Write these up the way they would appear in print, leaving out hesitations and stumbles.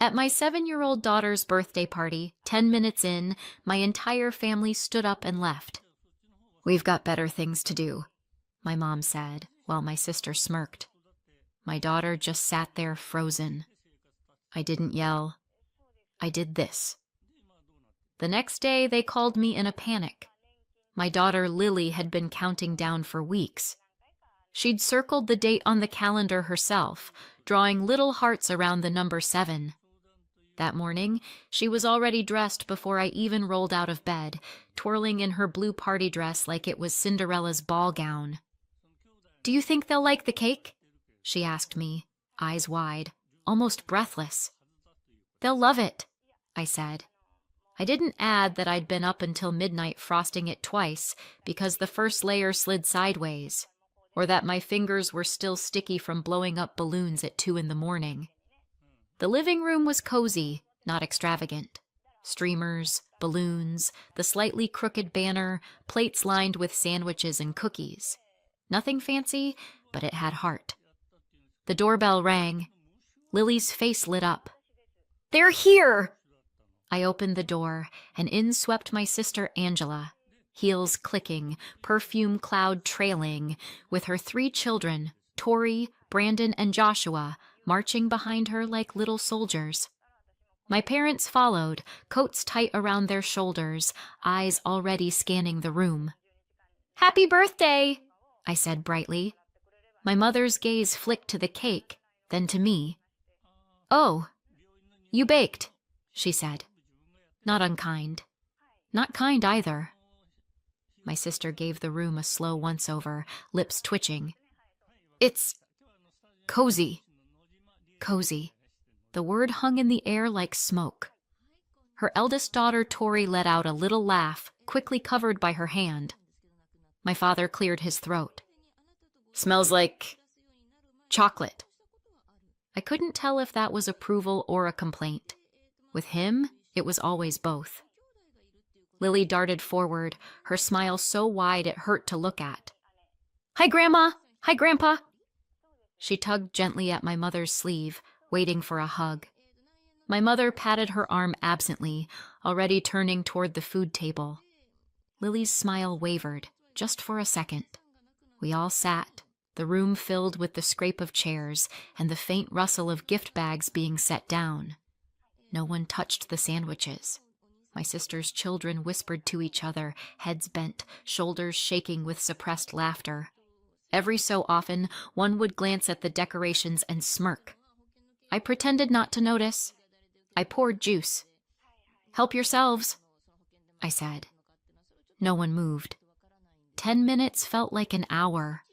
At my 7-year-old daughter's birthday party, 10 minutes in, my entire family stood up and left. "We've got better things to do," my mom said, while my sister smirked. My daughter just sat there frozen. I didn't yell. I did this. The next day, they called me in a panic. My daughter Lily had been counting down for weeks. She'd circled the date on the calendar herself, drawing little hearts around the number 7. That morning, she was already dressed before I even rolled out of bed, twirling in her blue party dress like it was Cinderella's ball gown. "Do you think they'll like the cake?" she asked me, eyes wide, almost breathless. "They'll love it," I said. I didn't add that I'd been up until midnight frosting it twice because the first layer slid sideways, or that my fingers were still sticky from blowing up balloons at 2 in the morning. The living room was cozy, not extravagant. Streamers, balloons, the slightly crooked banner, plates lined with sandwiches and cookies. Nothing fancy, but it had heart. The doorbell rang. Lily's face lit up. "They're here!" I opened the door, and in swept my sister Angela, heels clicking, perfume cloud trailing, with her 3 children, Tori, Brandon, and Joshua, marching behind her like little soldiers. My parents followed, coats tight around their shoulders, eyes already scanning the room. "Happy birthday!" I said brightly. My mother's gaze flicked to the cake, then to me. "Oh, you baked," she said. Not unkind. Not kind either. My sister gave the room a slow once-over, lips twitching. "It's cozy." Cozy. The word hung in the air like smoke. Her eldest daughter Tori let out a little laugh, quickly covered by her hand. My father cleared his throat. "Smells like chocolate." I couldn't tell if that was approval or a complaint. With him, it was always both. Lily darted forward, her smile so wide it hurt to look at. "Hi, Grandma! Hi, Grandpa!" She tugged gently at my mother's sleeve, waiting for a hug. My mother patted her arm absently, already turning toward the food table. Lily's smile wavered, just for a second. We all sat, the room filled with the scrape of chairs and the faint rustle of gift bags being set down. No one touched the sandwiches. My sister's children whispered to each other, heads bent, shoulders shaking with suppressed laughter. Every so often, one would glance at the decorations and smirk. I pretended not to notice. I poured juice. "Help yourselves," I said. No one moved. 10 minutes felt like an hour.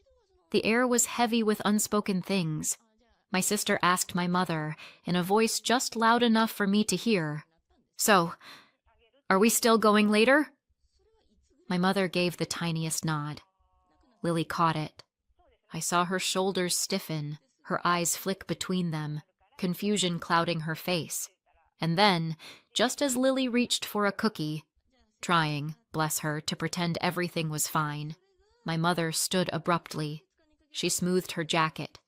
The air was heavy with unspoken things. My sister asked my mother, in a voice just loud enough for me to hear, "So, are we still going later?" My mother gave the tiniest nod. Lily caught it. I saw her shoulders stiffen, her eyes flick between them, confusion clouding her face. And then, just as Lily reached for a cookie, trying, bless her, to pretend everything was fine, my mother stood abruptly. She smoothed her jacket,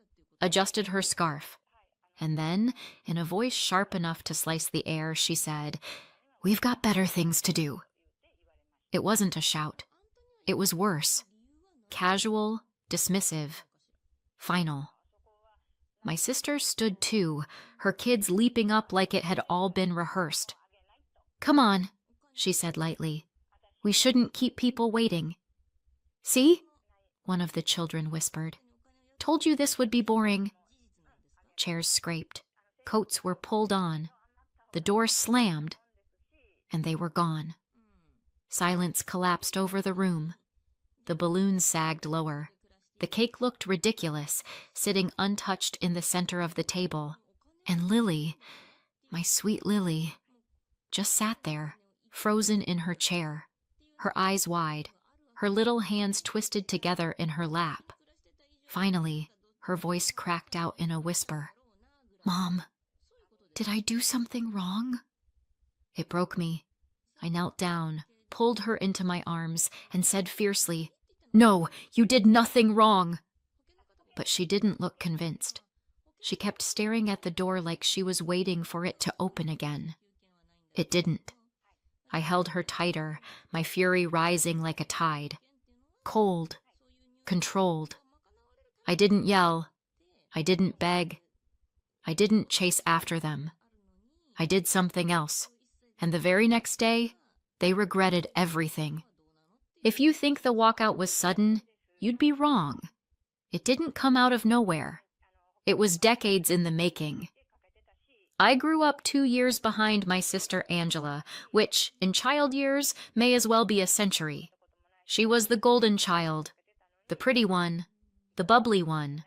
adjusted her scarf, and then, in a voice sharp enough to slice the air, she said, "We've got better things to do." It wasn't a shout. It was worse. Casual, dismissive, final. My sister stood too, her kids leaping up like it had all been rehearsed. "Come on," she said lightly. "We shouldn't keep people waiting." "See?" one of the children whispered. "Told you this would be boring." Chairs scraped. Coats were pulled on. The door slammed. And they were gone. Silence collapsed over the room. The balloons sagged lower. The cake looked ridiculous, sitting untouched in the center of the table. And Lily, my sweet Lily, just sat there, frozen in her chair, her eyes wide, her little hands twisted together in her lap. Finally, her voice cracked out in a whisper. "Mom, did I do something wrong?" It broke me. I knelt down, pulled her into my arms, and said fiercely, "No, you did nothing wrong." But she didn't look convinced. She kept staring at the door like she was waiting for it to open again. It didn't. I held her tighter, my fury rising like a tide. Cold, controlled. I didn't yell. I didn't beg. I didn't chase after them. I did something else, and the very next day, they regretted everything. If you think the walkout was sudden, you'd be wrong. It didn't come out of nowhere. It was decades in the making. I grew up 2 years behind my sister Angela, which, in child years, may as well be a century. She was the golden child, the pretty one, the bubbly one,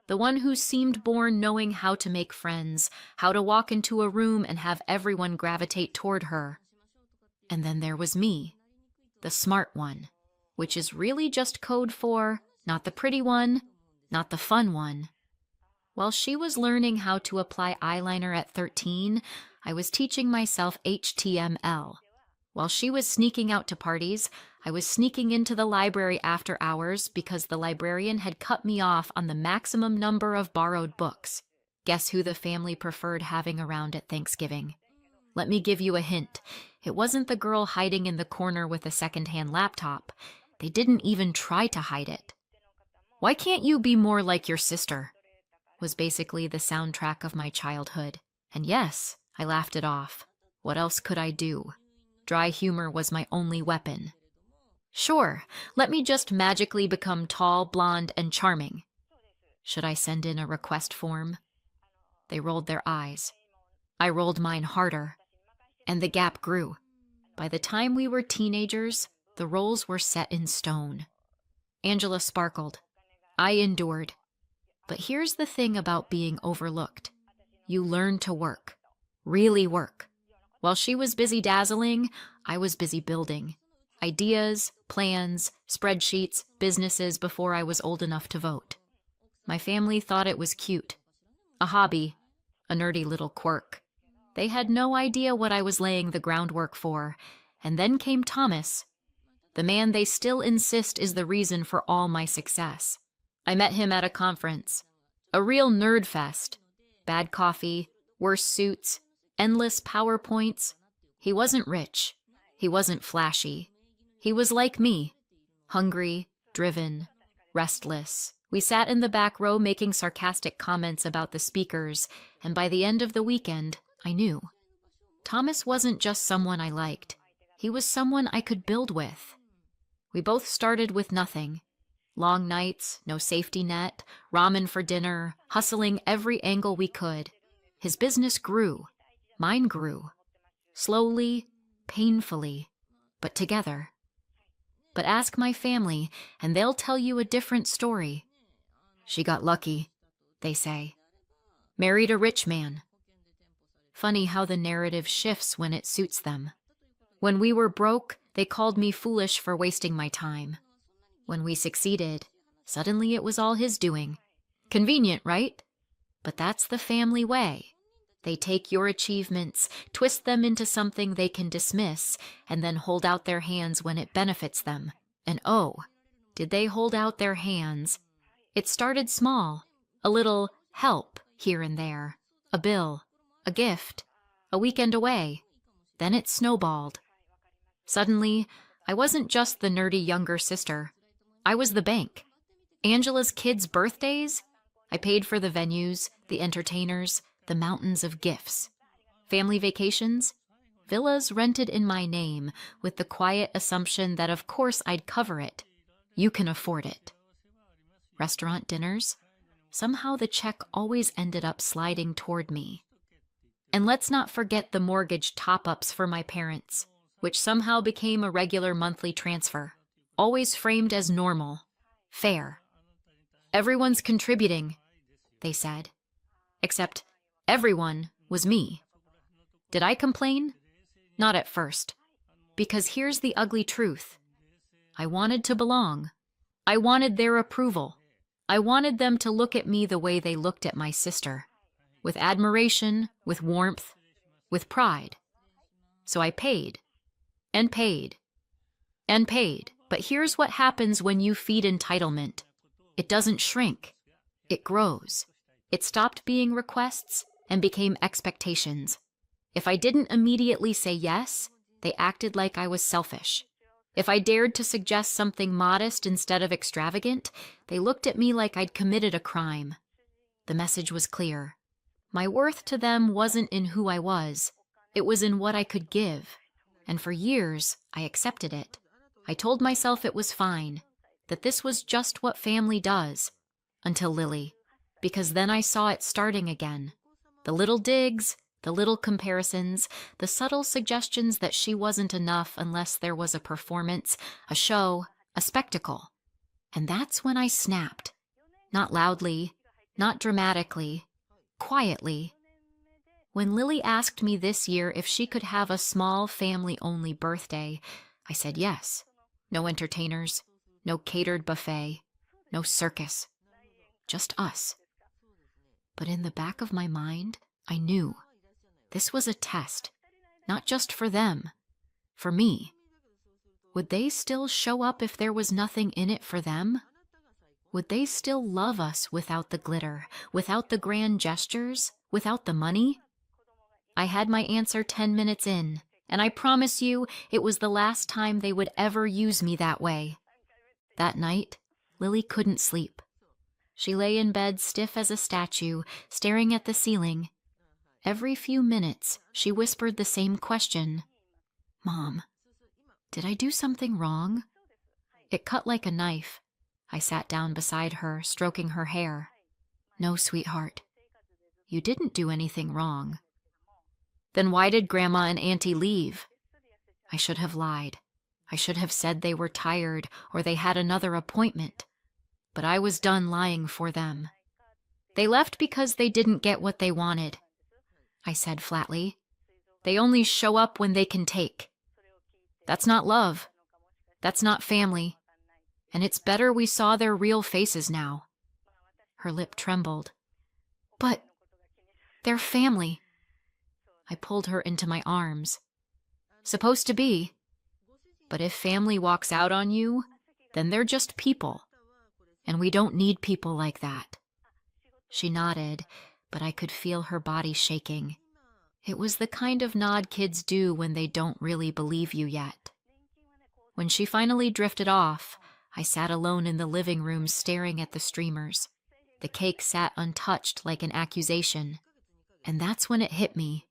the one who seemed born knowing how to make friends, how to walk into a room and have everyone gravitate toward her. And then there was me, the smart one, which is really just code for not the pretty one, not the fun one. While she was learning how to apply eyeliner at 13, I was teaching myself HTML. While she was sneaking out to parties, I was sneaking into the library after hours because the librarian had cut me off on the maximum number of borrowed books. Guess who the family preferred having around at Thanksgiving? Let me give you a hint. It wasn't the girl hiding in the corner with a secondhand laptop. They didn't even try to hide it. "Why can't you be more like your sister?" was basically the soundtrack of my childhood. And yes, I laughed it off. What else could I do? Dry humor was my only weapon. Sure, let me just magically become tall, blonde, and charming. Should I send in a request form? They rolled their eyes. I rolled mine harder. And the gap grew. By the time we were teenagers, the roles were set in stone. Angela sparkled. I endured. But here's the thing about being overlooked. You learn to work. Really work. While she was busy dazzling, I was busy building. Ideas, plans, spreadsheets, businesses before I was old enough to vote. My family thought it was cute. A hobby. A nerdy little quirk. They had no idea what I was laying the groundwork for. And then came Thomas. The man they still insist is the reason for all my success. I met him at a conference. A real nerd fest. Bad coffee, worse suits, endless PowerPoints. He wasn't rich. He wasn't flashy. He was like me. Hungry, driven, restless. We sat in the back row making sarcastic comments about the speakers, and by the end of the weekend, I knew. Thomas wasn't just someone I liked. He was someone I could build with. We both started with nothing. Long nights, no safety net, ramen for dinner, hustling every angle we could. His business grew. Mine grew. Slowly, painfully, but together. But ask my family, and they'll tell you a different story. She got lucky, they say. Married a rich man. Funny how the narrative shifts when it suits them. When we were broke, they called me foolish for wasting my time. When we succeeded, suddenly it was all his doing. Convenient, right? But that's the family way. They take your achievements, twist them into something they can dismiss, and then hold out their hands when it benefits them. And oh, did they hold out their hands? It started small. A little help here and there. A bill. A gift. A weekend away. Then it snowballed. Suddenly, I wasn't just the nerdy younger sister. I was the bank. Angela's kids' birthdays? I paid for the venues, the entertainers, the mountains of gifts. Family vacations? Villas rented in my name, with the quiet assumption that of course I'd cover it. You can afford it. Restaurant dinners? Somehow the check always ended up sliding toward me. And let's not forget the mortgage top-ups for my parents, which somehow became a regular monthly transfer. Always framed as normal, fair. Everyone's contributing, they said. Except everyone was me. Did I complain? Not at first. Because here's the ugly truth. I wanted to belong. I wanted their approval. I wanted them to look at me the way they looked at my sister. With admiration, with warmth, with pride. So I paid. And paid. And paid. But here's what happens when you feed entitlement. It doesn't shrink. It grows. It stopped being requests and became expectations. If I didn't immediately say yes, they acted like I was selfish. If I dared to suggest something modest instead of extravagant, they looked at me like I'd committed a crime. The message was clear. My worth to them wasn't in who I was. It was in what I could give. And for years, I accepted it. I told myself it was fine, that this was just what family does. Until Lily. Because then I saw it starting again. The little digs, the little comparisons, the subtle suggestions that she wasn't enough unless there was a performance, a show, a spectacle. And that's when I snapped. Not loudly, not dramatically, quietly. When Lily asked me this year if she could have a small family-only birthday, I said yes. No entertainers, no catered buffet, no circus. Just us. But in the back of my mind, I knew. This was a test, not just for them, for me. Would they still show up if there was nothing in it for them? Would they still love us without the glitter, without the grand gestures, without the money? I had my answer 10 minutes in, and I promise you it was the last time they would ever use me that way. That night, Lily couldn't sleep. She lay in bed stiff as a statue, staring at the ceiling. Every few minutes, she whispered the same question. Mom, did I do something wrong? It cut like a knife. I sat down beside her, stroking her hair. No, sweetheart. You didn't do anything wrong. Then why did Grandma and Auntie leave? I should have lied. I should have said they were tired or they had another appointment. But I was done lying for them. They left because they didn't get what they wanted. I said flatly. They only show up when they can take. That's not love. That's not family. And it's better we saw their real faces now. Her lip trembled. But they're family. I pulled her into my arms. Supposed to be. But if family walks out on you, then they're just people. And we don't need people like that. She nodded, but I could feel her body shaking. It was the kind of nod kids do when they don't really believe you yet. When she finally drifted off, I sat alone in the living room staring at the streamers. The cake sat untouched like an accusation. And that's when it hit me.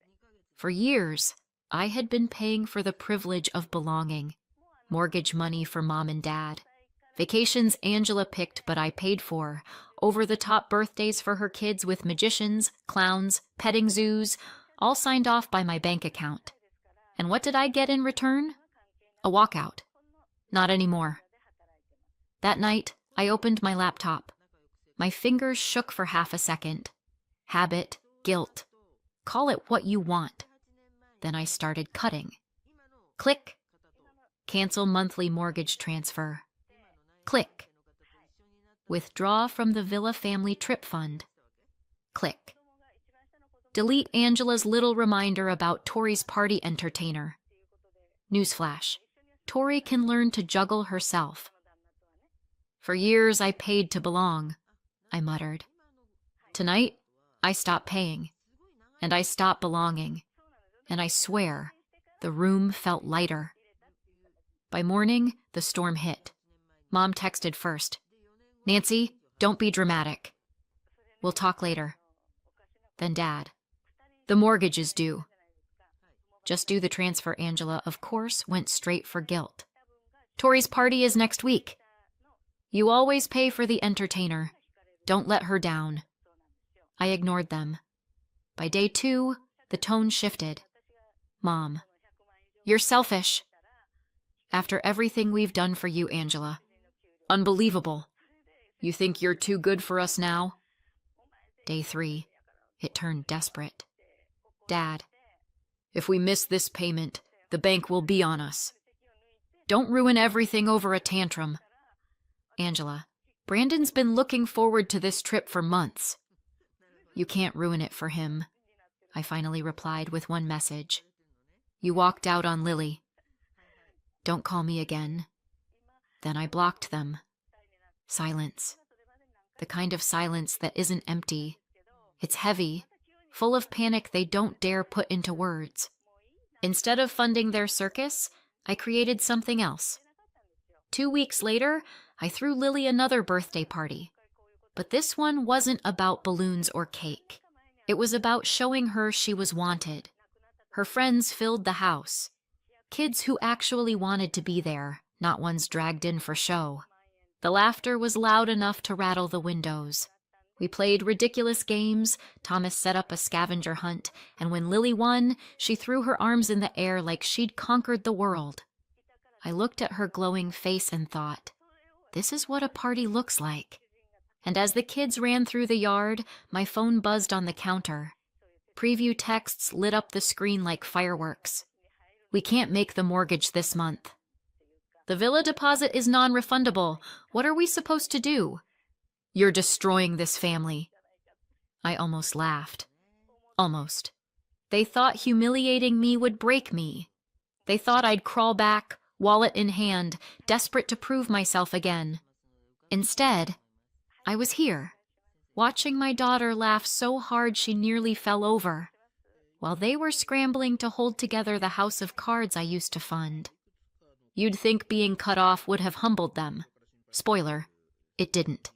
For years, I had been paying for the privilege of belonging. Mortgage money for Mom and Dad. Vacations Angela picked but I paid for. Over-the-top birthdays for her kids with magicians, clowns, petting zoos, all signed off by my bank account. And what did I get in return? A walkout. Not anymore. That night, I opened my laptop. My fingers shook for half a second. Habit, guilt. Call it what you want. Then I started cutting. Click. Cancel monthly mortgage transfer. Click. Withdraw from the Villa Family Trip Fund. Click. Delete Angela's little reminder about Tori's party entertainer. Newsflash. Tori can learn to juggle herself. For years I paid to belong, I muttered. Tonight, I stopped paying. And I stopped belonging. And I swear, the room felt lighter. By morning, the storm hit. Mom texted first. Nancy, don't be dramatic. We'll talk later. Then Dad. The mortgage is due. Just do the transfer, Angela, of course, went straight for guilt. Tori's party is next week. You always pay for the entertainer. Don't let her down. I ignored them. By day 2, the tone shifted. Mom, you're selfish. After everything we've done for you, Angela. Unbelievable. You think you're too good for us now? Day 3, it turned desperate. Dad, if we miss this payment, the bank will be on us. Don't ruin everything over a tantrum. Angela, Brandon's been looking forward to this trip for months. You can't ruin it for him, I finally replied with one message. You walked out on Lily. Don't call me again. Then I blocked them. Silence. The kind of silence that isn't empty, It's heavy, full of panic they don't dare put into words. Instead of funding their circus, I created something else. 2 weeks later, I threw Lily another birthday party. But this one wasn't about balloons or cake. It was about showing her she was wanted. Her friends filled the house. Kids who actually wanted to be there, not ones dragged in for show. The laughter was loud enough to rattle the windows. We played ridiculous games, Thomas set up a scavenger hunt, and when Lily won, she threw her arms in the air like she'd conquered the world. I looked at her glowing face and thought, this is what a party looks like. And as the kids ran through the yard, my phone buzzed on the counter. Preview texts lit up the screen like fireworks. We can't make the mortgage this month. The villa deposit is non-refundable. What are we supposed to do? You're destroying this family. I almost laughed. Almost. They thought humiliating me would break me. They thought I'd crawl back, wallet in hand, desperate to prove myself again. Instead, I was here, watching my daughter laugh so hard she nearly fell over, while they were scrambling to hold together the house of cards I used to fund. You'd think being cut off would have humbled them. Spoiler, it didn't.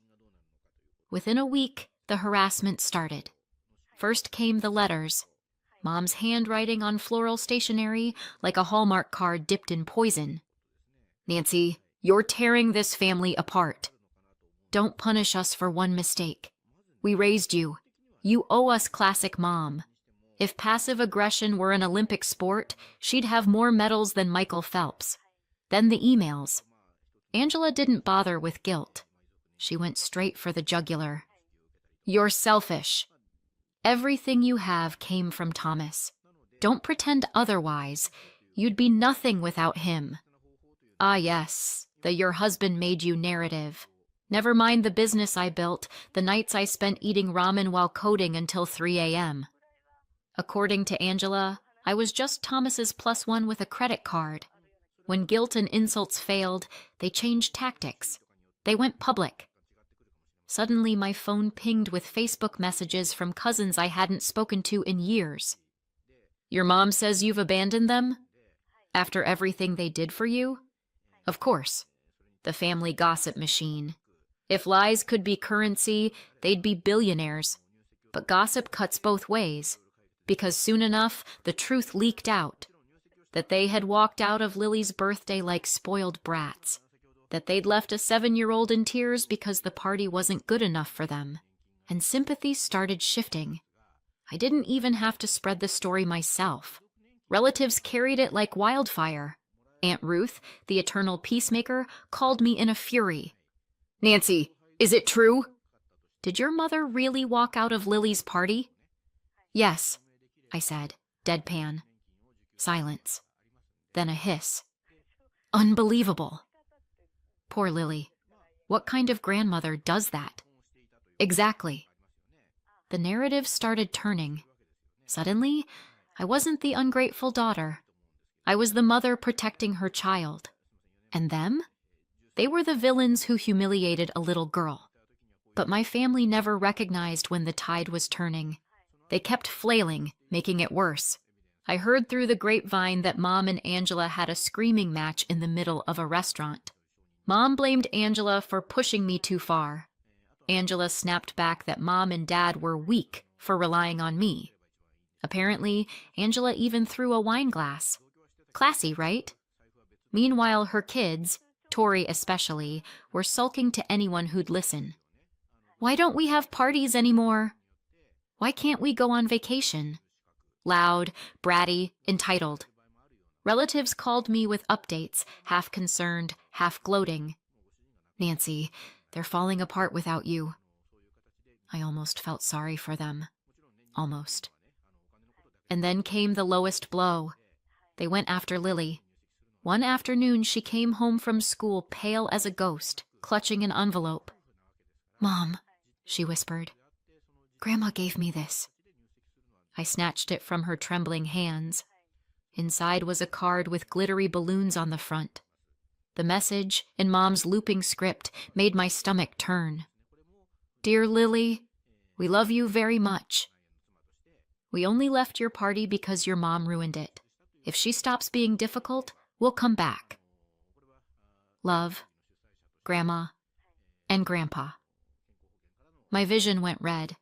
Within a week, the harassment started. First came the letters. Mom's handwriting on floral stationery like a Hallmark card dipped in poison. Nancy, you're tearing this family apart. Don't punish us for one mistake. We raised you. You owe us classic mom. If passive aggression were an Olympic sport, she'd have more medals than Michael Phelps. Then the emails. Angela didn't bother with guilt. She went straight for the jugular. You're selfish. Everything you have came from Thomas. Don't pretend otherwise. You'd be nothing without him. Ah yes, the your husband made you narrative. Never mind the business I built, the nights I spent eating ramen while coding until 3 a.m. According to Angela, I was just Thomas's +1 with a credit card. When guilt and insults failed, they changed tactics. They went public. Suddenly, my phone pinged with Facebook messages from cousins I hadn't spoken to in years. Your mom says you've abandoned them? After everything they did for you? Of course. The family gossip machine. If lies could be currency, they'd be billionaires. But gossip cuts both ways, because soon enough, the truth leaked out. That they had walked out of Lily's birthday like spoiled brats. That they'd left a 7-year-old in tears because the party wasn't good enough for them. And sympathy started shifting. I didn't even have to spread the story myself. Relatives carried it like wildfire. Aunt Ruth, the eternal peacemaker, called me in a fury. Nancy, is it true? Did your mother really walk out of Lily's party? Yes, I said, deadpan. Silence. Then a hiss. Unbelievable. Poor Lily. What kind of grandmother does that? Exactly. The narrative started turning. Suddenly, I wasn't the ungrateful daughter. I was the mother protecting her child. And them? They were the villains who humiliated a little girl. But my family never recognized when the tide was turning. They kept flailing, making it worse. I heard through the grapevine that Mom and Angela had a screaming match in the middle of a restaurant. Mom blamed Angela for pushing me too far. Angela snapped back that Mom and Dad were weak for relying on me. Apparently, Angela even threw a wine glass. Classy, right? Meanwhile, her kids, Tori especially, were sulking to anyone who'd listen. Why don't we have parties anymore? Why can't we go on vacation? Loud, bratty, entitled. Relatives called me with updates, half concerned, half gloating. Nancy, they're falling apart without you. I almost felt sorry for them. Almost. And then came the lowest blow. They went after Lily. One afternoon, she came home from school pale as a ghost, clutching an envelope. Mom, she whispered. Grandma gave me this. I snatched it from her trembling hands. Inside was a card with glittery balloons on the front. The message, in Mom's looping script, made my stomach turn. Dear Lily, We love you very much. We only left your party because your mom ruined it. If she stops being difficult, we'll come back. Love, Grandma, and Grandpa. My vision went red.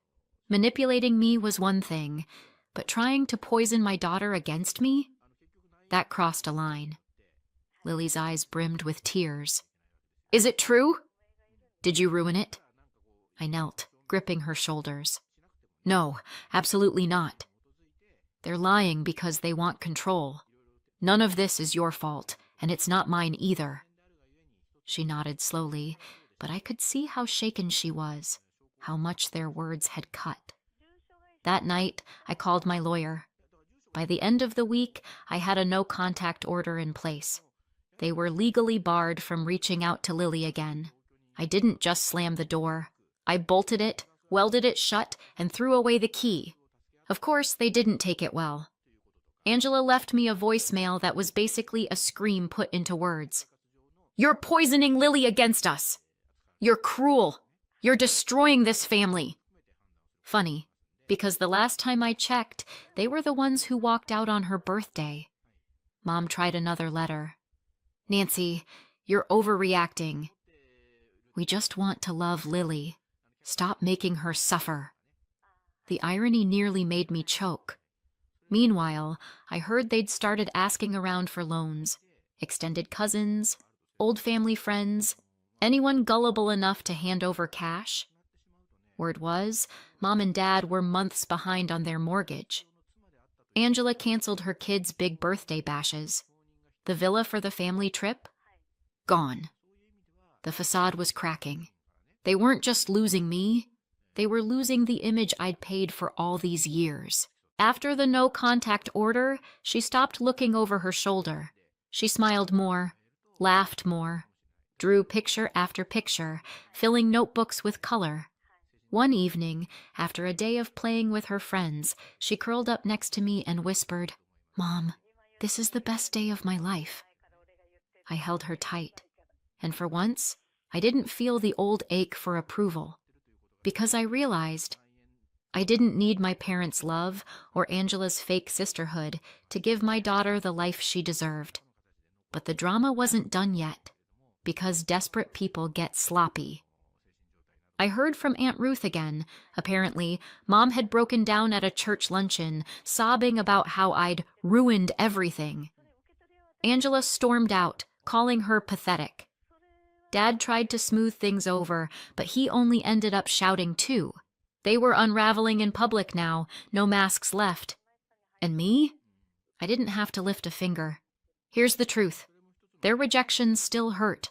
Manipulating me was one thing, but trying to poison my daughter against me? That crossed a line. Lily's eyes brimmed with tears. Is it true? Did you ruin it? I knelt, gripping her shoulders. No, absolutely not. They're lying because they want control. None of this is your fault, and it's not mine either. She nodded slowly, but I could see how shaken she was, how much their words had cut. That night, I called my lawyer. By the end of the week, I had a no-contact order in place. They were legally barred from reaching out to Lily again. I didn't just slam the door. I bolted it, welded it shut, and threw away the key. Of course, they didn't take it well. Angela left me a voicemail that was basically a scream put into words. You're poisoning Lily against us. You're cruel. You're destroying this family. Funny, because the last time I checked, they were the ones who walked out on her birthday. Mom tried another letter. Nancy, you're overreacting. We just want to love Lily. Stop making her suffer. The irony nearly made me choke. Meanwhile, I heard they'd started asking around for loans. Extended cousins, old family friends, anyone gullible enough to hand over cash. Word was, Mom and Dad were months behind on their mortgage. Angela canceled her kids' big birthday bashes. The villa for the family trip? Gone. The facade was cracking. They weren't just losing me, they were losing the image I'd paid for all these years. After the no-contact order, she stopped looking over her shoulder. She smiled more, laughed more, drew picture after picture, filling notebooks with color. One evening, after a day of playing with her friends, she curled up next to me and whispered, Mom, this is the best day of my life. I held her tight, and for once, I didn't feel the old ache for approval, because I realized I didn't need my parents' love or Angela's fake sisterhood to give my daughter the life she deserved. But the drama wasn't done yet, because desperate people get sloppy. I heard from Aunt Ruth again. Apparently, Mom had broken down at a church luncheon, sobbing about how I'd ruined everything. Angela stormed out, calling her pathetic. Dad tried to smooth things over, but he only ended up shouting too. They were unraveling in public now, no masks left. And me? I didn't have to lift a finger. Here's the truth. Their rejection still hurt.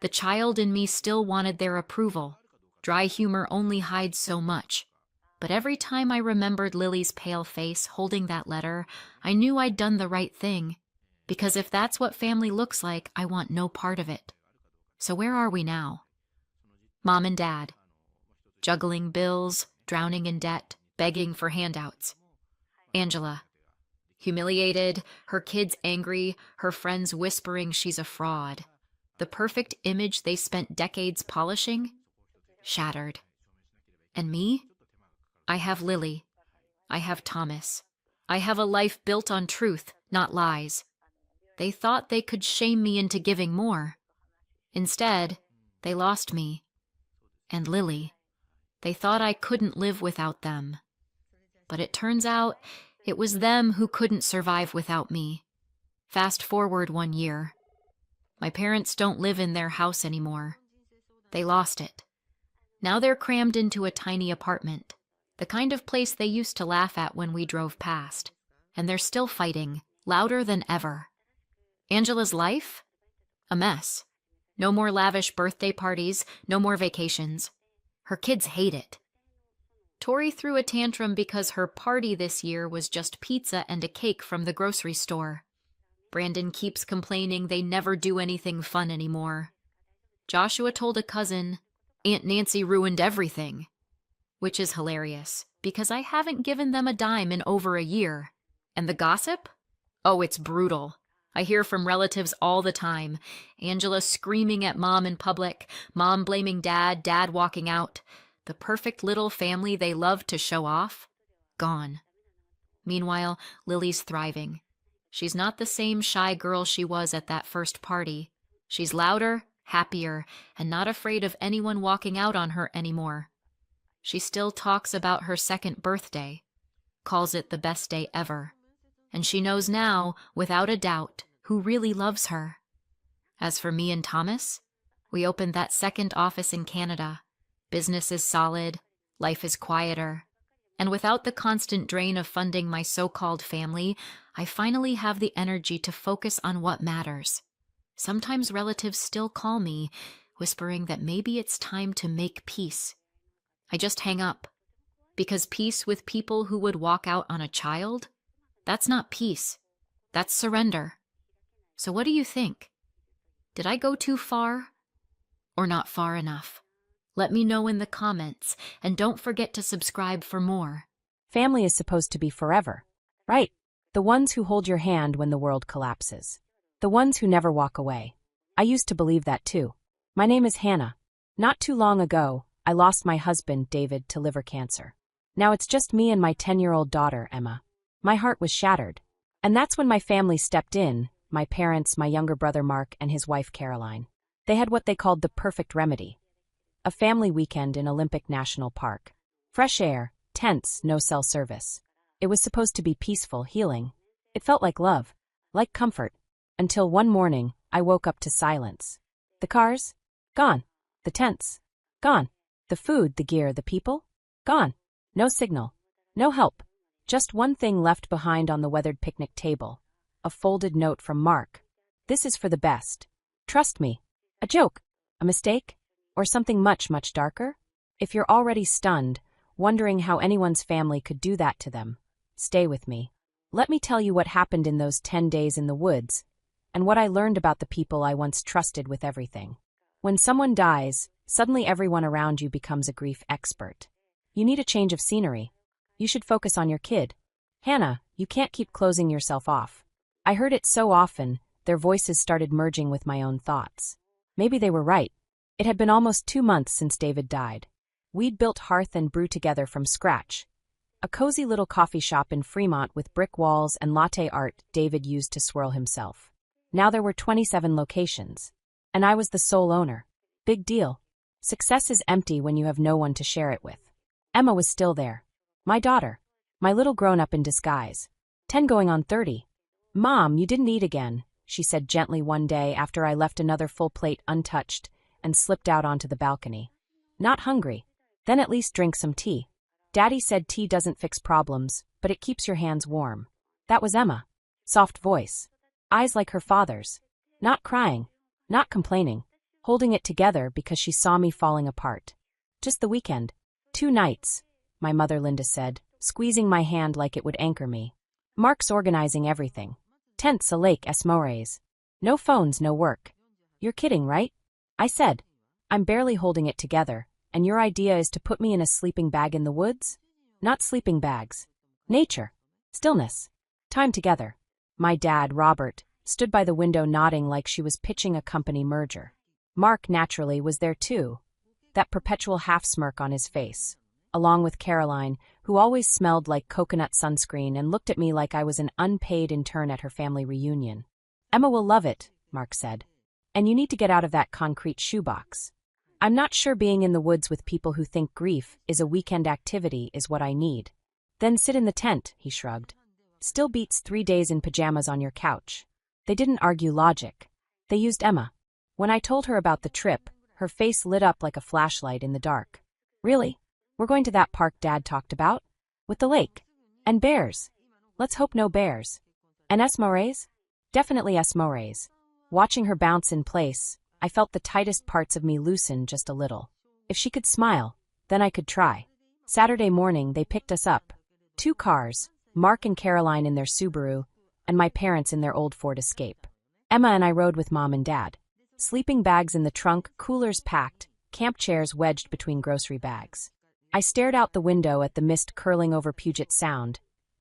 The child in me still wanted their approval. Dry humor only hides so much. But every time I remembered Lily's pale face holding that letter, I knew I'd done the right thing. Because if that's what family looks like, I want no part of it. So where are we now? Mom and Dad. Juggling bills, drowning in debt, begging for handouts. Angela. Humiliated, her kids angry, her friends whispering she's a fraud. The perfect image they spent decades polishing? Shattered. And me? I have Lily. I have Thomas. I have a life built on truth, not lies. They thought they could shame me into giving more. Instead, they lost me. And Lily. They thought I couldn't live without them. But it turns out it was them who couldn't survive without me. Fast forward 1 year. My parents don't live in their house anymore. They lost it. Now they're crammed into a tiny apartment, the kind of place they used to laugh at when we drove past. And they're still fighting, louder than ever. Angela's life? A mess. No more lavish birthday parties, no more vacations. Her kids hate it. Tori threw a tantrum because her party this year was just pizza and a cake from the grocery store. Brandon keeps complaining they never do anything fun anymore. Joshua told a cousin, Aunt Nancy ruined everything. Which is hilarious, because I haven't given them a dime in over a year. And the gossip? Oh, it's brutal. I hear from relatives all the time. Angela screaming at Mom in public, Mom blaming Dad, Dad walking out. The perfect little family they loved to show off? Gone. Meanwhile, Lily's thriving. She's not the same shy girl she was at that first party. She's louder, happier, and not afraid of anyone walking out on her anymore. She still talks about her second birthday, calls it the best day ever. And she knows now, without a doubt, who really loves her. As for me and Thomas, we opened that second office in Canada. Business is solid, life is quieter. And without the constant drain of funding my so-called family, I finally have the energy to focus on what matters. Sometimes relatives still call me, whispering that maybe it's time to make peace. I just hang up, because peace with people who would walk out on a child? That's not peace. That's surrender. So what do you think? Did I go too far? Or not far enough? Let me know in the comments, and don't forget to subscribe for more. Family is supposed to be forever, right? The ones who hold your hand when the world collapses. The ones who never walk away. I used to believe that too. My name is Hannah. Not too long ago, I lost my husband, David, to liver cancer. Now it's just me and my 10-year-old daughter, Emma. My heart was shattered. And that's when my family stepped in, my parents, my younger brother Mark, and his wife Caroline. They had what they called the perfect remedy. A family weekend in Olympic National Park. Fresh air, tents, no cell service. It was supposed to be peaceful, healing. It felt like love, like comfort. Until one morning, I woke up to silence. The cars? Gone. The tents? Gone. The food, the gear, the people? Gone. No signal. No help. Just one thing left behind on the weathered picnic table. A folded note from Mark. This is for the best. Trust me. A joke? A mistake? Or something much, much darker? If you're already stunned, wondering how anyone's family could do that to them, stay with me. Let me tell you what happened in those 10 days in the woods, and what I learned about the people I once trusted with everything. When someone dies, suddenly everyone around you becomes a grief expert. You need a change of scenery. You should focus on your kid. Hannah, you can't keep closing yourself off. I heard it so often, their voices started merging with my own thoughts. Maybe they were right. It had been almost 2 months since David died. We'd built Hearth and Brew together from scratch. A cozy little coffee shop in Fremont with brick walls and latte art David used to swirl himself. Now there were 27 locations. And I was the sole owner. Big deal. Success is empty when you have no one to share it with. Emma was still there. My daughter. My little grown-up in disguise. 10 going on 30. Mom, you didn't eat again, she said gently one day after I left another full plate untouched and slipped out onto the balcony. Not hungry. Then at least drink some tea. Daddy said tea doesn't fix problems, but it keeps your hands warm. That was Emma. Soft voice. Eyes like her father's. Not crying. Not complaining. Holding it together because she saw me falling apart. Just the weekend. 2 nights, my mother Linda said, squeezing my hand like it would anchor me. Mark's organizing everything. Tents, a lake, esmores. No phones, no work. You're kidding, right? I said. I'm barely holding it together, and your idea is to put me in a sleeping bag in the woods? Not sleeping bags. Nature. Stillness. Time together. My dad, Robert, stood by the window nodding like she was pitching a company merger. Mark, naturally, was there too, that perpetual half-smirk on his face, along with Caroline, who always smelled like coconut sunscreen and looked at me like I was an unpaid intern at her family reunion. Emma will love it, Mark said. And you need to get out of that concrete shoebox. I'm not sure being in the woods with people who think grief is a weekend activity is what I need. Then sit in the tent, he shrugged. Still beats 3 days in pajamas on your couch. They didn't argue logic. They used Emma. When I told her about the trip, her face lit up like a flashlight in the dark. Really? We're going to that park Dad talked about? With the lake? And bears? Let's hope no bears. And esmores? Definitely esmores. Watching her bounce in place, I felt the tightest parts of me loosen just a little. If she could smile, then I could try. Saturday morning, they picked us up. 2 cars, Mark and Caroline in their Subaru, and my parents in their old Ford Escape. Emma and I rode with Mom and Dad. Sleeping bags in the trunk, coolers packed, camp chairs wedged between grocery bags. I stared out the window at the mist curling over Puget Sound,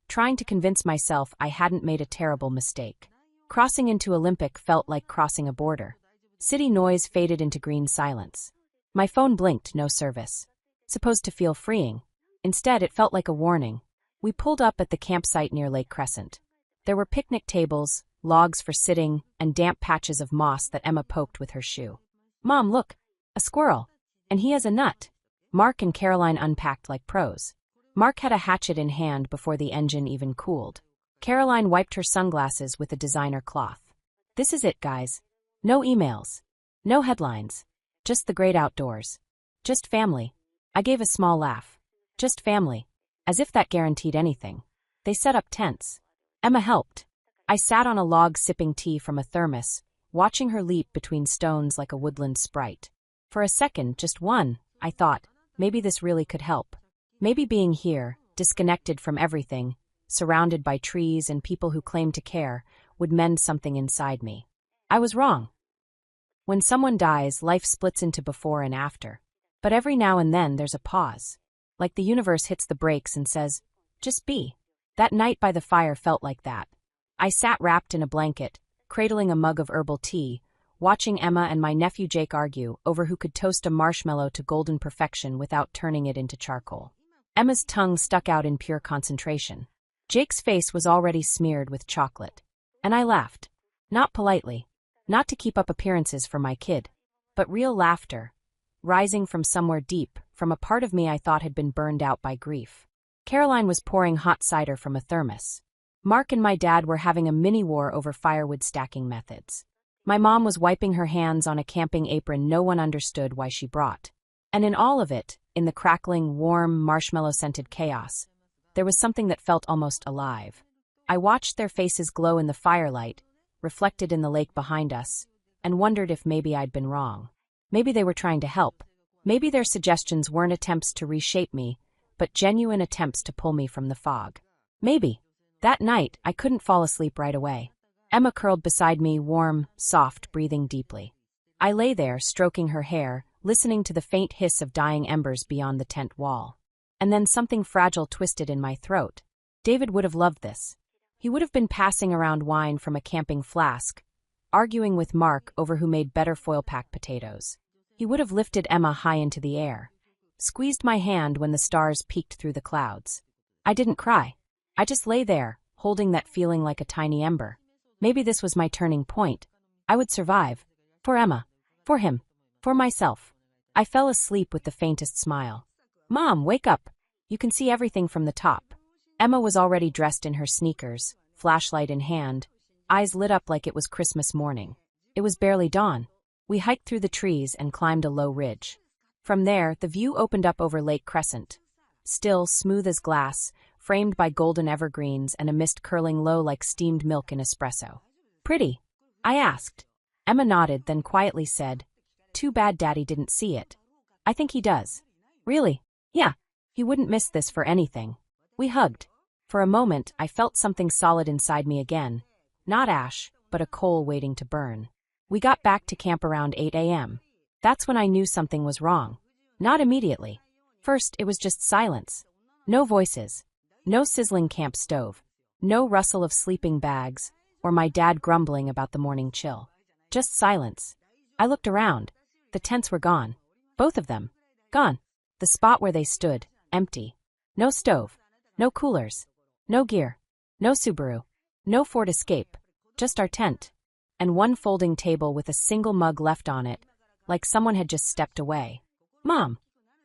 trying to convince myself I hadn't made a terrible mistake. Crossing into Olympic felt like crossing a border. City noise faded into green silence. My phone blinked, no service. supposed to feel freeing. Instead, it felt like a warning. We pulled up at the campsite near Lake Crescent. There were picnic tables, logs for sitting, and damp patches of moss that Emma poked with her shoe. "Mom, look! A squirrel! And he has a nut!" Mark and Caroline unpacked like pros. Mark had a hatchet in hand before the engine even cooled. Caroline wiped her sunglasses with a designer cloth. "This is it, guys. No emails. No headlines. Just the great outdoors. Just family." I gave a small laugh. Just family. As if that guaranteed anything. They set up tents. Emma helped. I sat on a log sipping tea from a thermos, watching her leap between stones like a woodland sprite. For a second, just one, I thought, maybe this really could help. Maybe being here, disconnected from everything, surrounded by trees and people who claimed to care, would mend something inside me. I was wrong. When someone dies, life splits into before and after. But every now and then there's a pause. Like the universe hits the brakes and says, just be. That night by the fire felt like that. I sat wrapped in a blanket, cradling a mug of herbal tea, watching Emma and my nephew Jake argue over who could toast a marshmallow to golden perfection without turning it into charcoal. Emma's tongue stuck out in pure concentration. Jake's face was already smeared with chocolate. And I laughed. Not politely. Not to keep up appearances for my kid. But real laughter. Rising from somewhere deep, from a part of me I thought had been burned out by grief. Caroline was pouring hot cider from a thermos. Mark and my dad were having a mini-war over firewood stacking methods. My mom was wiping her hands on a camping apron no one understood why she brought. And in all of it, in the crackling, warm, marshmallow-scented chaos, there was something that felt almost alive. I watched their faces glow in the firelight, reflected in the lake behind us, and wondered if maybe I'd been wrong. Maybe they were trying to help. Maybe their suggestions weren't attempts to reshape me, but genuine attempts to pull me from the fog. Maybe. That night, I couldn't fall asleep right away. Emma curled beside me, warm, soft, breathing deeply. I lay there, stroking her hair, listening to the faint hiss of dying embers beyond the tent wall. And then something fragile twisted in my throat. David would have loved this. He would have been passing around wine from a camping flask, arguing with Mark over who made better foil-pack potatoes. He would have lifted Emma high into the air, squeezed my hand when the stars peeked through the clouds. I didn't cry. I just lay there, holding that feeling like a tiny ember. Maybe this was my turning point. I would survive. For Emma. For him. For myself. I fell asleep with the faintest smile. "Mom, wake up. You can see everything from the top." Emma was already dressed in her sneakers, flashlight in hand, eyes lit up like it was Christmas morning. It was barely dawn. We hiked through the trees and climbed a low ridge. From there, the view opened up over Lake Crescent. Still, smooth as glass, framed by golden evergreens and a mist curling low like steamed milk in espresso. "Pretty?" I asked. Emma nodded, then quietly said, "Too bad Daddy didn't see it." "I think he does." "Really?" "Yeah. He wouldn't miss this for anything." We hugged. For a moment, I felt something solid inside me again. Not ash, but a coal waiting to burn. We got back to camp around 8 a.m. That's when I knew something was wrong. Not immediately. First, it was just silence. No voices. No sizzling camp stove. No rustle of sleeping bags, or my dad grumbling about the morning chill. Just silence. I looked around. The tents were gone. Both of them. Gone. The spot where they stood, empty. No stove. No coolers. No gear. No Subaru. No Ford Escape. Just our tent. And one folding table with a single mug left on it, like someone had just stepped away. "Mom."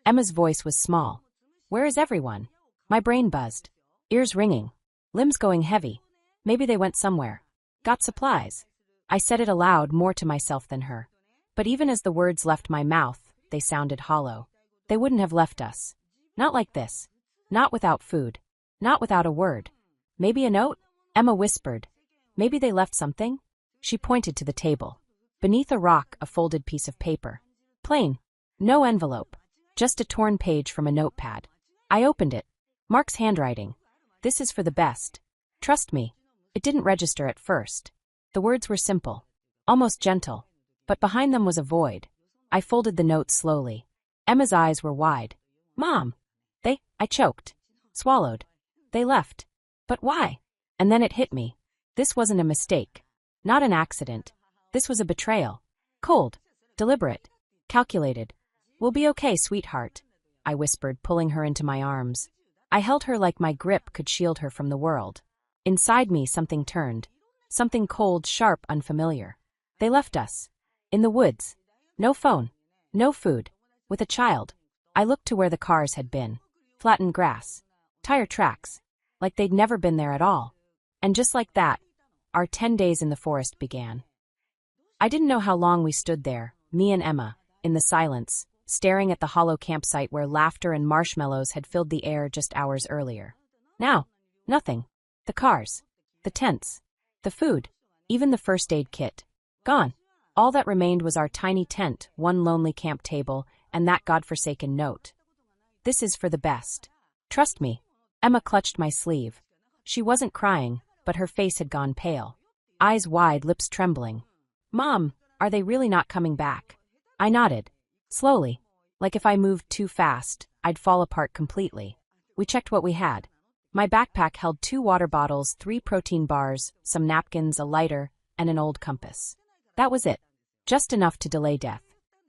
Emma's voice was small. "Where is everyone?" My brain buzzed. Ears ringing. Limbs going heavy. Maybe they went somewhere. Got supplies. I said it aloud, more to myself than her. But even as the words left my mouth, they sounded hollow. They wouldn't have left us. Not like this. Not without food. Not without a word. Maybe a note? Emma whispered. "Maybe they left something?" She pointed to the table. Beneath a rock, a folded piece of paper. Plain. No envelope. Just a torn page from a notepad. I opened it. Mark's handwriting. "This is for the best. Trust me." It didn't register at first. The words were simple. Almost gentle. But behind them was a void. I folded the note slowly. Emma's eyes were wide. "Mom." I choked. Swallowed. "They left. But why?" And then it hit me. This wasn't a mistake. Not an accident. This was a betrayal. Cold. Deliberate. Calculated. "We'll be okay, sweetheart." I whispered, pulling her into my arms. I held her like my grip could shield her from the world. Inside me, something turned. Something cold, sharp, unfamiliar. They left us. In the woods. No phone. No food. With a child. I looked to where the cars had been. Flattened grass. Tire tracks. Like they'd never been there at all. And just like that, our 10 days in the forest began. I didn't know how long we stood there, me and Emma, in the silence, staring at the hollow campsite where laughter and marshmallows had filled the air just hours earlier. Now, nothing. The cars. The tents. The food. Even the first aid kit. Gone. All that remained was our tiny tent, one lonely camp table, and that godforsaken note. This is for the best. Trust me. Emma clutched my sleeve. She wasn't crying, but her face had gone pale. Eyes wide, lips trembling. Mom, are they really not coming back? I nodded. Slowly. Like if I moved too fast, I'd fall apart completely. We checked what we had. My backpack held 2 water bottles, 3 protein bars, some napkins, a lighter, and an old compass. That was it. Just enough to delay death.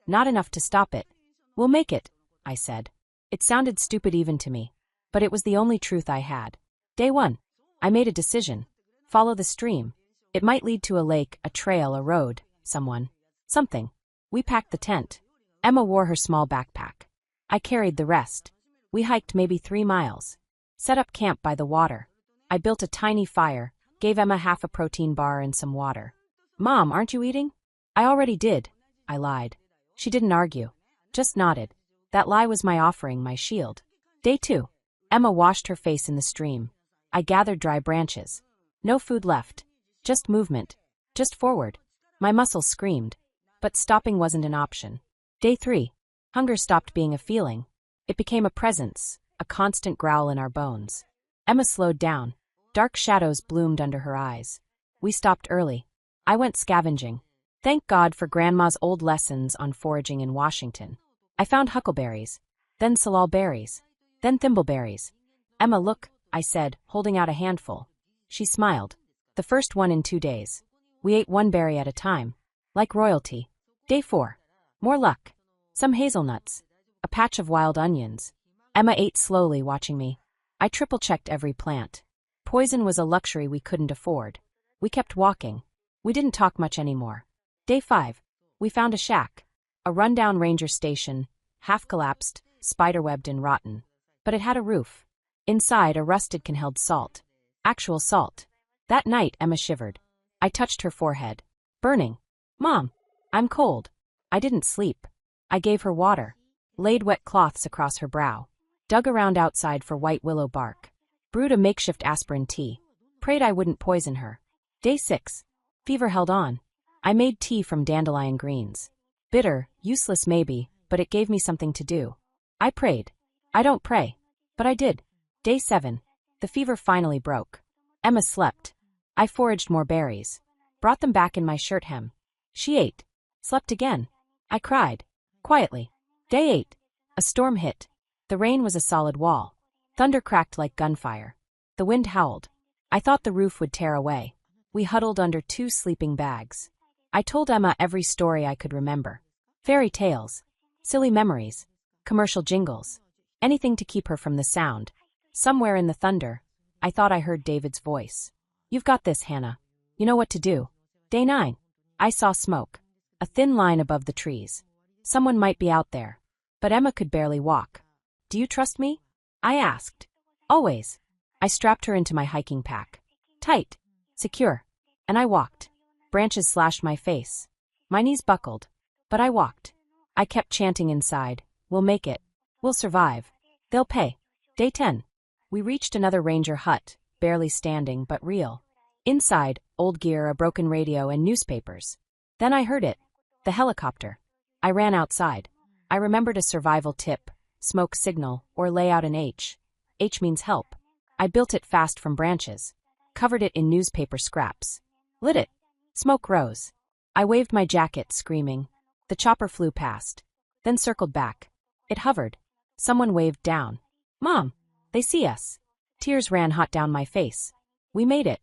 Not enough to stop it. We'll make it, I said. It sounded stupid even to me. But it was the only truth I had. Day 1. I made a decision. Follow the stream. It might lead to a lake, a trail, a road, someone. Something. We packed the tent. Emma wore her small backpack. I carried the rest. We hiked maybe 3 miles. Set up camp by the water. I built a tiny fire, gave Emma half a protein bar and some water. Mom, aren't you eating? I already did, I lied. She didn't argue. Just nodded. That lie was my offering, my shield. Day 2. Emma washed her face in the stream. I gathered dry branches. No food left. Just movement. Just forward. My muscles screamed. But stopping wasn't an option. Day 3. Hunger stopped being a feeling. It became a presence, a constant growl in our bones. Emma slowed down. Dark shadows bloomed under her eyes. We stopped early. I went scavenging. Thank God for Grandma's old lessons on foraging in Washington. I found huckleberries, then salal berries, then thimbleberries. Emma, look, I said, holding out a handful. She smiled. The first one in 2 days. We ate 1 berry at a time. Like royalty. Day 4. More luck. Some hazelnuts. A patch of wild onions. Emma ate slowly, watching me. I triple-checked every plant. Poison was a luxury we couldn't afford. We kept walking. We didn't talk much anymore. Day 5. We found a shack. A rundown ranger station, half-collapsed, spiderwebbed and rotten. But it had a roof. Inside, a rusted can held salt. Actual salt. That night, Emma shivered. I touched her forehead. Burning. Mom, I'm cold. I didn't sleep. I gave her water. Laid wet cloths across her brow. Dug around outside for white willow bark. Brewed a makeshift aspirin tea. Prayed I wouldn't poison her. Day 6. Fever held on. I made tea from dandelion greens. Bitter, useless maybe, but it gave me something to do. I prayed. I don't pray. But I did. Day 7. The fever finally broke. Emma slept. I foraged more berries. Brought them back in my shirt hem. She ate. Slept again. I cried. Quietly. Day 8. A storm hit. The rain was a solid wall. Thunder cracked like gunfire. The wind howled. I thought the roof would tear away. We huddled under 2 sleeping bags. I told Emma every story I could remember. Fairy tales. Silly memories. Commercial jingles. Anything to keep her from the sound. Somewhere in the thunder, I thought I heard David's voice. You've got this, Hannah. You know what to do. Day 9. I saw smoke. A thin line above the trees. Someone might be out there. But Emma could barely walk. Do you trust me? I asked. Always. I strapped her into my hiking pack. Tight. Secure. And I walked. Branches slashed my face. My knees buckled. But I walked. I kept chanting inside. We'll make it. We'll survive. They'll pay. Day 10. We reached another ranger hut, barely standing but real. Inside, old gear, a broken radio, and newspapers. Then I heard it. The helicopter. I ran outside. I remembered a survival tip, smoke signal, or lay out an H. H means help. I built it fast from branches. Covered it in newspaper scraps. Lit it. Smoke rose. I waved my jacket, screaming. The chopper flew past. Then circled back. It hovered. Someone waved down. Mom, they see us. Tears ran hot down my face. We made it.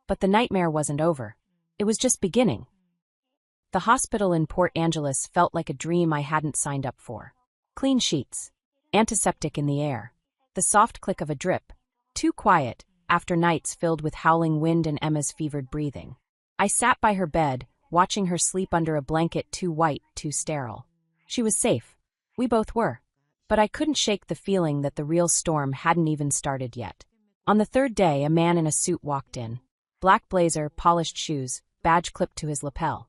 But the nightmare wasn't over. It was just beginning. The hospital in Port Angeles felt like a dream I hadn't signed up for. Clean sheets. Antiseptic in the air. The soft click of a drip. Too quiet, after nights filled with howling wind and Emma's fevered breathing. I sat by her bed, watching her sleep under a blanket too white, too sterile. She was safe. We both were. But I couldn't shake the feeling that the real storm hadn't even started yet. On the third day, a man in a suit walked in. Black blazer, polished shoes, badge clipped to his lapel.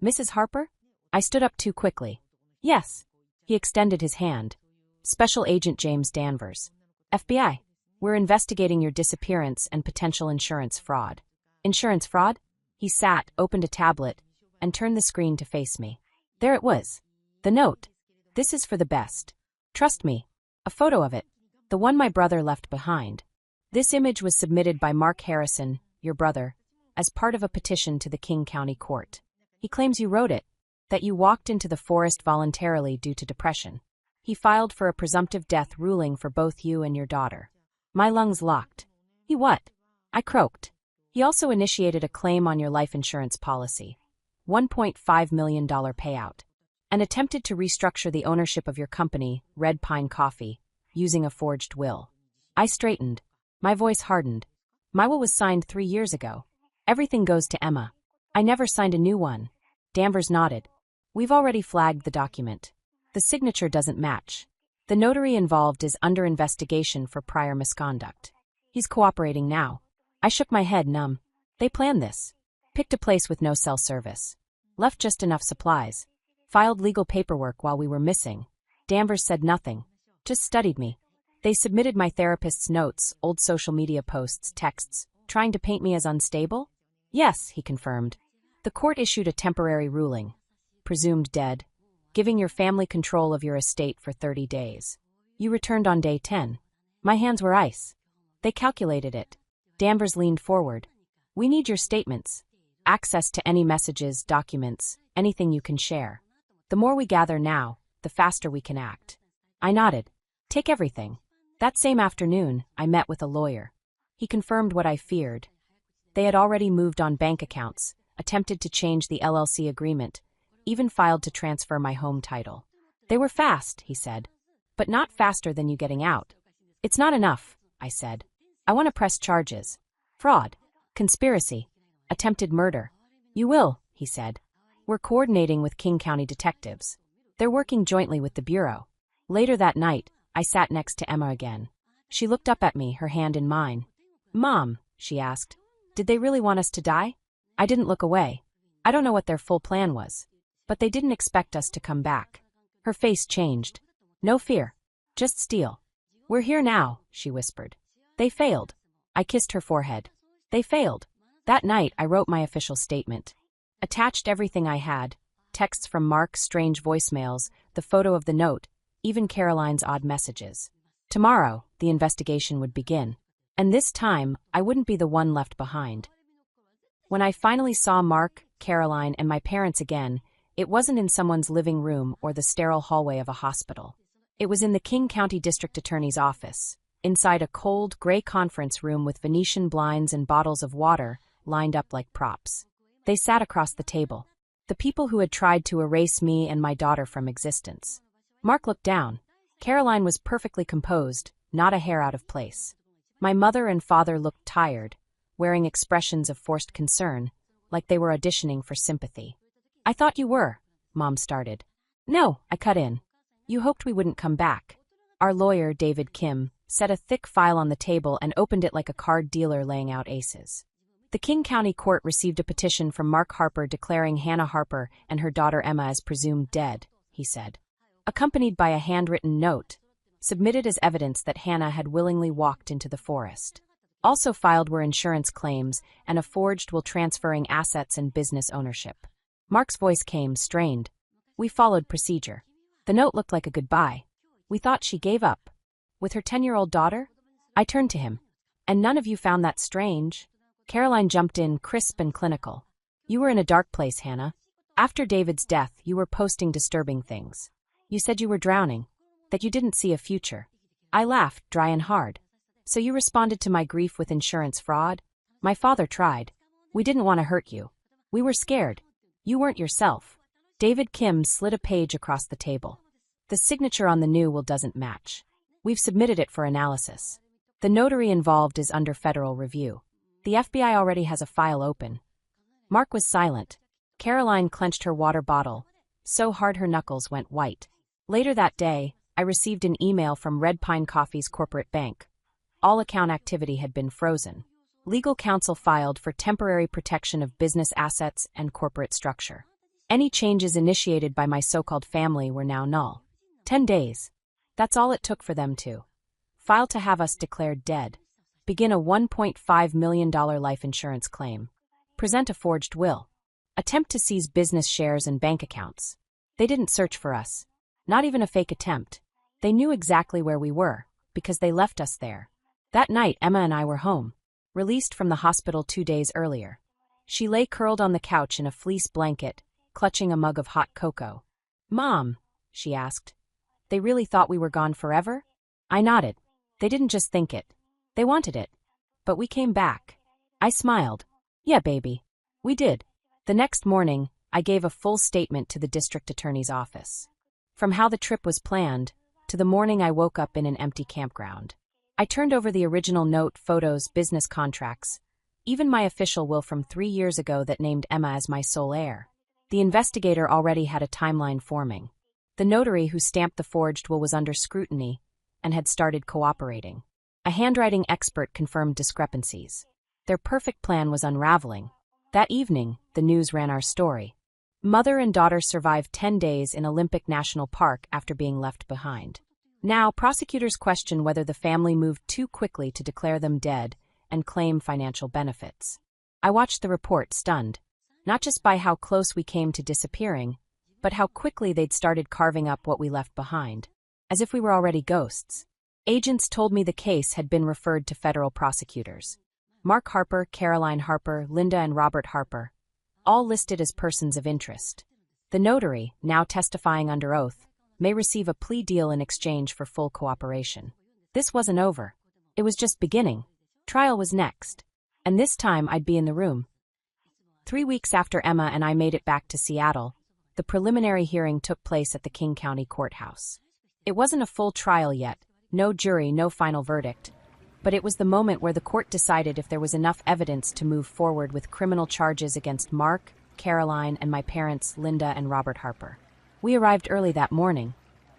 "Mrs. Harper?" I stood up too quickly. "Yes." He extended his hand. "Special Agent James Danvers. FBI. We're investigating your disappearance and potential insurance fraud." "Insurance fraud?" He sat, opened a tablet, and turned the screen to face me. There it was. The note. "This is for the best. Trust me." A photo of it. The one my brother left behind. This image was submitted by Mark Harrison, your brother, as part of a petition to the King County Court. He claims you wrote it, that you walked into the forest voluntarily due to depression. He filed for a presumptive death ruling for both you and your daughter. My lungs locked. He what? I croaked. He also initiated a claim on your life insurance policy, $1.5 million payout, and attempted to restructure the ownership of your company, Red Pine Coffee, using a forged will. I straightened. My voice hardened. My will was signed 3 years ago. Everything goes to Emma. I never signed a new one. Danvers nodded. We've already flagged the document. The signature doesn't match. The notary involved is under investigation for prior misconduct. He's cooperating now. I shook my head numb. They planned this. Picked a place with no cell service. Left just enough supplies. Filed legal paperwork while we were missing. Danvers said nothing. Just studied me. They submitted my therapist's notes, old social media posts, texts, trying to paint me as unstable? Yes, he confirmed. The court issued a temporary ruling. Presumed dead. Giving your family control of your estate for 30 days. You returned on day 10. My hands were ice. They calculated it. Danvers leaned forward. We need your statements. Access to any messages, documents, anything you can share. The more we gather now, the faster we can act. I nodded. Take everything. That same afternoon, I met with a lawyer. He confirmed what I feared. They had already moved on bank accounts, attempted to change the LLC agreement, even filed to transfer my home title. They were fast, he said. But not faster than you getting out. It's not enough, I said. I want to press charges. Fraud. Conspiracy. Attempted murder. You will, he said. We're coordinating with King County detectives. They're working jointly with the Bureau. Later that night, I sat next to Emma again. She looked up at me, her hand in mine. Mom, she asked, did they really want us to die? I didn't look away. I don't know what their full plan was. But they didn't expect us to come back. Her face changed. No fear. Just steel. We're here now, she whispered. They failed. I kissed her forehead. They failed. That night, I wrote my official statement. Attached everything I had. Texts from Mark, strange voicemails, the photo of the note, even Caroline's odd messages. Tomorrow, the investigation would begin. And this time, I wouldn't be the one left behind. When I finally saw Mark, Caroline, and my parents again, it wasn't in someone's living room or the sterile hallway of a hospital. It was in the King County District Attorney's office, inside a cold, gray conference room with Venetian blinds and bottles of water lined up like props. They sat across the table. The people who had tried to erase me and my daughter from existence. Mark looked down. Caroline was perfectly composed, not a hair out of place. My mother and father looked tired, wearing expressions of forced concern, like they were auditioning for sympathy. I thought you were, Mom started. No, I cut in. You hoped we wouldn't come back. Our lawyer, David Kim, set a thick file on the table and opened it like a card dealer laying out aces. The King County Court received a petition from Mark Harper declaring Hannah Harper and her daughter Emma as presumed dead, he said. Accompanied by a handwritten note, submitted as evidence that Hannah had willingly walked into the forest. Also filed were insurance claims and a forged will transferring assets and business ownership. Mark's voice came, strained. We followed procedure. The note looked like a goodbye. We thought she gave up. With her 10-year-old daughter? I turned to him. And none of you found that strange? Caroline jumped in, crisp and clinical. You were in a dark place, Hannah. After David's death, you were posting disturbing things. You said you were drowning, that you didn't see a future. I laughed, dry and hard. So you responded to my grief with insurance fraud? My father tried. We didn't want to hurt you. We were scared. You weren't yourself. David Kim slid a page across the table. The signature on the new will doesn't match. We've submitted it for analysis. The notary involved is under federal review. The FBI already has a file open. Mark was silent. Caroline clenched her water bottle, so hard her knuckles went white. Later that day, I received an email from Red Pine Coffee's corporate bank. All account activity had been frozen. Legal counsel filed for temporary protection of business assets and corporate structure. Any changes initiated by my so-called family were now null. 10 days. That's all it took for them to file to have us declared dead. Begin a $1.5 million life insurance claim. Present a forged will. Attempt to seize business shares and bank accounts. They didn't search for us. Not even a fake attempt. They knew exactly where we were, because they left us there. That night, Emma and I were home, released from the hospital 2 days earlier. She lay curled on the couch in a fleece blanket, clutching a mug of hot cocoa. "Mom," she asked, "they really thought we were gone forever?" I nodded. They didn't just think it. They wanted it. But we came back. I smiled. "Yeah, baby. We did." The next morning, I gave a full statement to the district attorney's office. From how the trip was planned, to the morning I woke up in an empty campground. I turned over the original note, photos, business contracts, even my official will from 3 years ago that named Emma as my sole heir. The investigator already had a timeline forming. The notary who stamped the forged will was under scrutiny and had started cooperating. A handwriting expert confirmed discrepancies. Their perfect plan was unraveling. That evening, the news ran our story. Mother and daughter survived 10 days in Olympic National Park after being left behind. Now, prosecutors question whether the family moved too quickly to declare them dead and claim financial benefits. I watched the report stunned, not just by how close we came to disappearing, but how quickly they'd started carving up what we left behind, as if we were already ghosts. Agents told me the case had been referred to federal prosecutors. Mark Harper, Caroline Harper, Linda and Robert Harper, all listed as persons of interest. The notary, now testifying under oath, may receive a plea deal in exchange for full cooperation. This wasn't over. It was just beginning. Trial was next. And this time I'd be in the room. 3 weeks after Emma and I made it back to Seattle, the preliminary hearing took place at the King County Courthouse. It wasn't a full trial yet, no jury, no final verdict, but it was the moment where the court decided if there was enough evidence to move forward with criminal charges against Mark, Caroline, and my parents, Linda and Robert Harper. We arrived early that morning.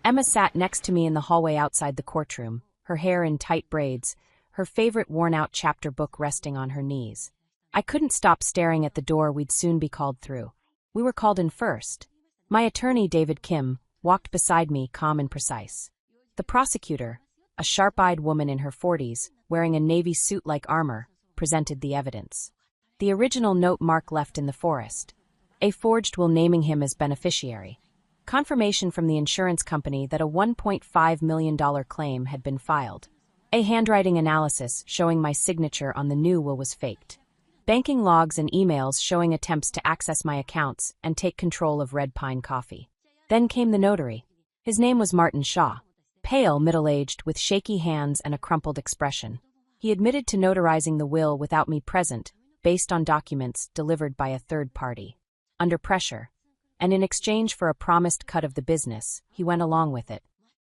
Emma sat next to me in the hallway outside the courtroom, her hair in tight braids, her favorite worn-out chapter book resting on her knees. I couldn't stop staring at the door we'd soon be called through. We were called in first. My attorney, David Kim, walked beside me, calm and precise. The prosecutor, a sharp-eyed woman in her 40s, wearing a navy suit-like armor, presented the evidence. The original note Mark left in the forest. A forged will naming him as beneficiary. Confirmation from the insurance company that a $1.5 million claim had been filed. A handwriting analysis showing my signature on the new will was faked. Banking logs and emails showing attempts to access my accounts and take control of Red Pine Coffee. Then came the notary. His name was Martin Shaw. Pale, middle-aged, with shaky hands and a crumpled expression. He admitted to notarizing the will without me present, based on documents delivered by a third party. Under pressure, and in exchange for a promised cut of the business, he went along with it.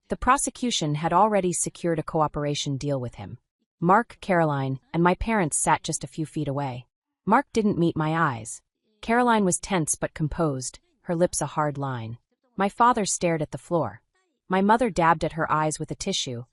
The prosecution had already secured a cooperation deal with him. Mark, Caroline, and my parents sat just a few feet away. Mark didn't meet my eyes. Caroline was tense but composed, her lips a hard line. My father stared at the floor. My mother dabbed at her eyes with a tissue,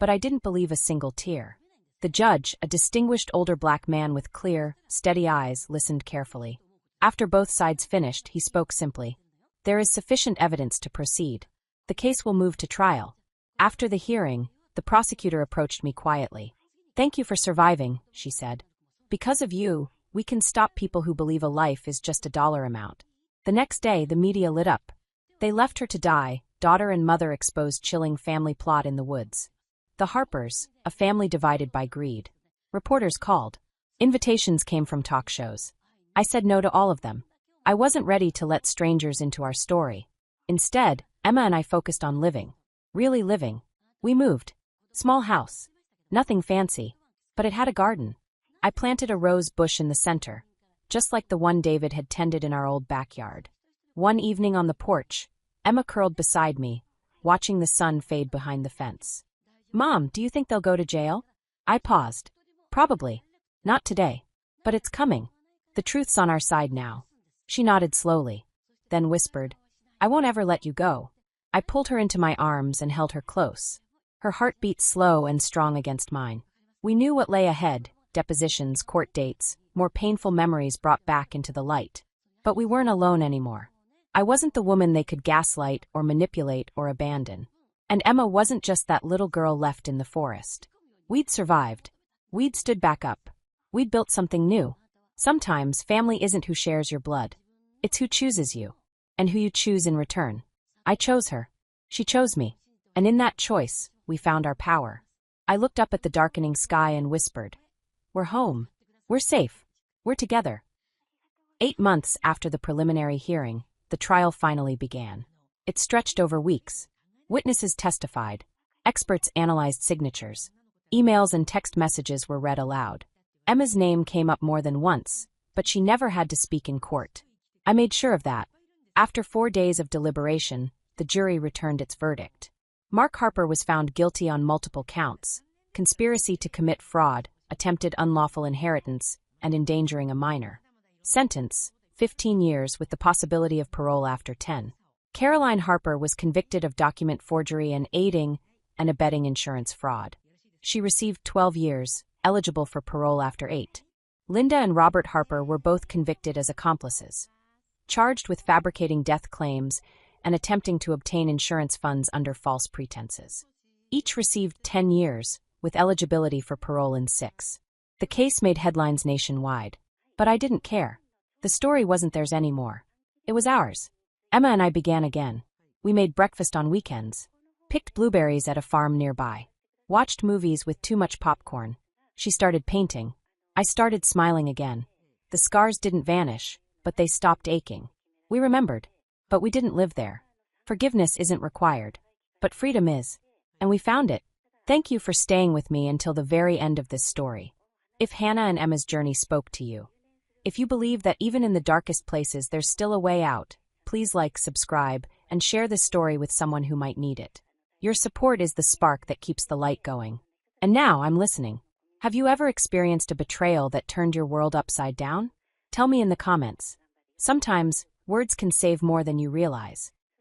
but I didn't believe a single tear. The judge, a distinguished older black man with clear, steady eyes, listened carefully. After both sides finished, he spoke simply. "There is sufficient evidence to proceed. The case will move to trial." After the hearing, the prosecutor approached me quietly. "Thank you for surviving," she said. "Because of you, we can stop people who believe a life is just a dollar amount." The next day, the media lit up. They left her to die. Daughter and mother exposed chilling family plot in the woods. The Harpers, a family divided by greed. Reporters called. Invitations came from talk shows. I said no to all of them. I wasn't ready to let strangers into our story. Instead, Emma and I focused on living. Really living. We moved. Small house. Nothing fancy. But it had a garden. I planted a rose bush in the center, just like the one David had tended in our old backyard. One evening on the porch, Emma curled beside me, watching the sun fade behind the fence. Mom, do you think they'll go to jail? I paused. Probably. Not today. But it's coming. The truth's on our side now. She nodded slowly, then whispered, I won't ever let you go. I pulled her into my arms and held her close. Her heart beat slow and strong against mine. We knew what lay ahead, depositions, court dates, more painful memories brought back into the light. But we weren't alone anymore. I wasn't the woman they could gaslight or manipulate or abandon. And Emma wasn't just that little girl left in the forest. We'd survived. We'd stood back up. We'd built something new. Sometimes family isn't who shares your blood. It's who chooses you. And who you choose in return. I chose her. She chose me. And in that choice, we found our power. I looked up at the darkening sky and whispered, We're home. We're safe. We're together. 8 months after the preliminary hearing, the trial finally began. It stretched over weeks. Witnesses testified. Experts analyzed signatures. Emails and text messages were read aloud. Emma's name came up more than once, but she never had to speak in court. I made sure of that. After 4 days of deliberation, the jury returned its verdict. Mark Harper was found guilty on multiple counts: conspiracy to commit fraud, attempted unlawful inheritance, and endangering a minor. Sentence: 15 years with the possibility of parole after 10. Caroline Harper was convicted of document forgery and aiding and abetting insurance fraud. She received 12 years, eligible for parole after 8. Linda and Robert Harper were both convicted as accomplices, charged with fabricating death claims and attempting to obtain insurance funds under false pretenses. Each received 10 years, with eligibility for parole in 6. The case made headlines nationwide. But I didn't care. The story wasn't theirs anymore. It was ours. Emma and I began again. We made breakfast on weekends, picked blueberries at a farm nearby, watched movies with too much popcorn. She started painting. I started smiling again. The scars didn't vanish, but they stopped aching. We remembered, but we didn't live there. Forgiveness isn't required, but freedom is. And we found it. Thank you for staying with me until the very end of this story. If Hannah and Emma's journey spoke to you, if you believe that even in the darkest places there's still a way out, please like, subscribe, and share this story with someone who might need it. Your support is the spark that keeps the light going. And now I'm listening. Have you ever experienced a betrayal that turned your world upside down? Tell me in the comments. Sometimes, words can save more than you realize.